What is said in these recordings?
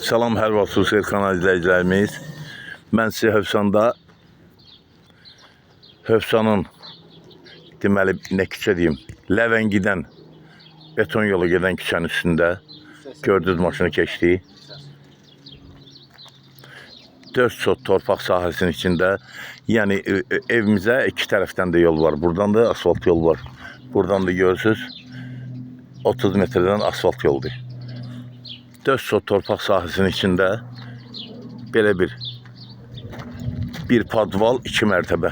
Salam, hər vaxt xüsusi kanal izləyicilərimiz. Mən sizə Hövsanın deməli, nə küçə deyim, Ləvəngidən beton yolu gedən küçənin üstündə gördünüz maşını keçdi. 4 sot torpaq sahəsinin içində, yəni evimizə iki tərəfdən də yol var. Buradan da asfalt yol var. Buradan da görürsünüz 30 metrdən asfalt yoldur. 4 sot torpaq sahəsinin içində belə bir padval, 2 mərtəbə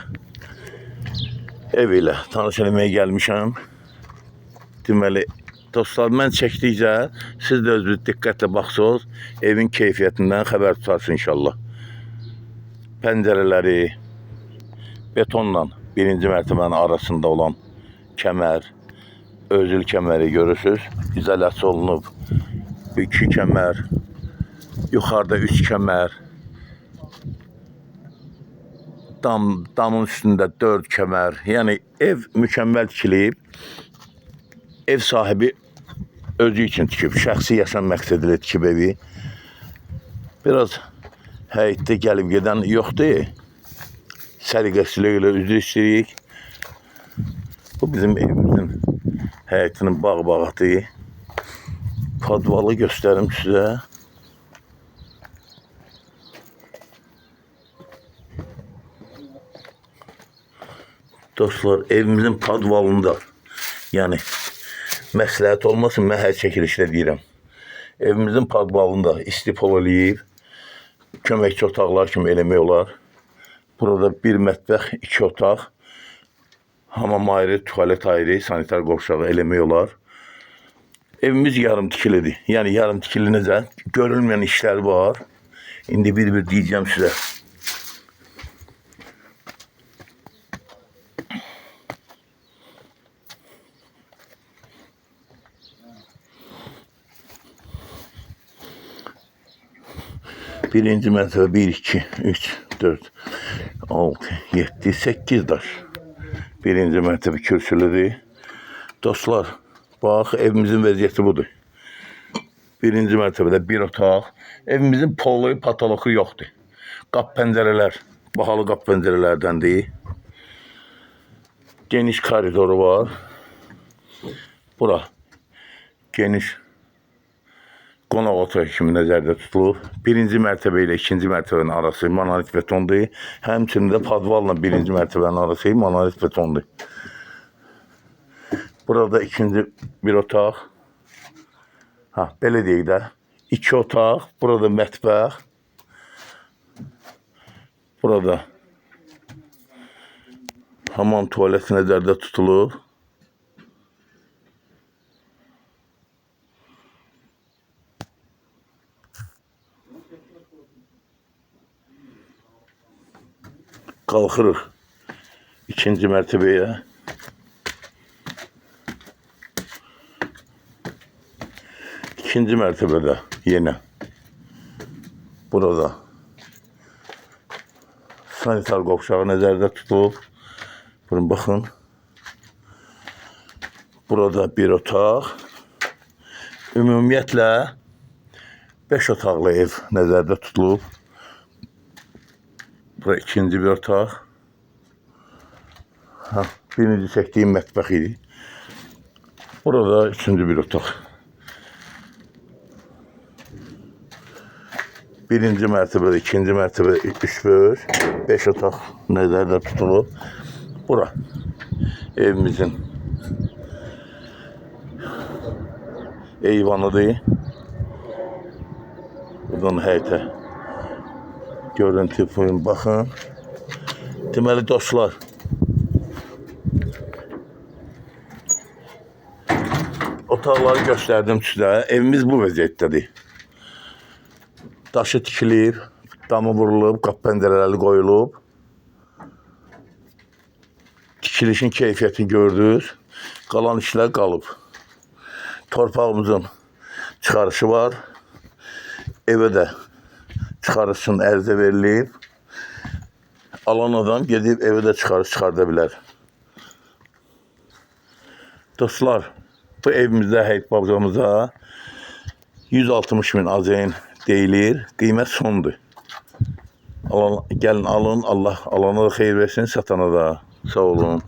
ev ilə tanış eləməyə gəlmişəm. Deməli, dostlar, mən çəkdikcə siz də özünüz diqqətlə baxsınız, evin keyfiyyətindən xəbər tutarsınız inşallah. Pəncərələri betonla birinci mərtəbənin arasında olan kəmər, özül kəməri görürsünüz, izolyasiya olunub. 2 kəmər, yuxarıda 3 kəmər, damın üstündə 4 kəmər. Yəni ev mükəmməl tikilib. Ev sahibi özü üçün tikib, şəxsi yaşam məqsədilə tikib evi. Biraz həyətdə gəlib gedən yoxdur. Səliqəsilə üzr istəyirik. Bu bizim evimizin həyətinin bağ-bağatı. Padvalı göstərim sizə. Dostlar, evimizin padvalında, yəni məsləhət olmasın, mən hər çəkilişdə deyirəm. Evimizin padvalında istipol eləyib, köməkçi otaqlar kimi eləmək olar. Burada bir mətbəx, 2 otaq, hamam ayrı, tualet ayrı, sanitar qovşağı eləmək olar. Evimiz yarım tikilidir. Yəni yarım tikili necə? Görülməyən işlər var. İndi bir-bir deyəcəm sizə. Birinci mərtəbə 1, 2, 3, 4, 6, 7, 8 daş. Birinci mərtəbə kürsülüdür. Dostlar, bax, evimizin vəziyyəti budur. Birinci mərtəbədə bir otaq. Evimizin polu, patoloku yoxdur. Qap pəncərələr, bahalı qap pəncərələrdəndir. Geniş koridoru var. Bura geniş qonaq otağı kimi nəzərdə tutulub. Birinci mərtəbə ilə ikinci mərtəbənin arası monolit betondur. Həmçinin də padvalla birinci mərtəbənin arası monolit betondur. Burada ikinci bir otaq. Belə deyək də. 2 otaq. Burada mətbəx. Burada hamam tualeti nəzərdə tutulub. Qalxırıq ikinci mərtəbəyə. İkinci mərtəbədə yenə burada sanitar qovşağı nəzərdə tutulub. Burun baxın. Burada bir otaq. Ümumiyyətlə 5 otaqlı ev nəzərdə tutulub. Bura ikinci bir otaq. Birinci çəkdiyim mətbəx idi. Burada üçüncü bir otaq. Birinci mərtəbədə, ikinci mərtəbədə 3 böyür, 5 otaq nəzərdə tutulub. Bura evimizin eyvanıdır. Buradan həyətə görüntü baxın. Deməli, dostlar, otaqları göstərdim sizə. Evimiz bu vəziyyətdədir. Daşı tikilib, damı vurulub, qap pəncərələri qoyulub. Tikilişin keyfiyyətini gördünüz. Qalan işlər qalıb. Torpağımızın çıxarışı var. Evə də çıxarış üçün ərizə verilib. Alan adam gedib evə də çıxarış çıxarda bilər. Dostlar, bu evimizdə, həyət bağcamıza 160 min AZN deyilir, qiymət sondur. Gəlin alın, Allah alana da xeyir versin, satana da. Sağ olun.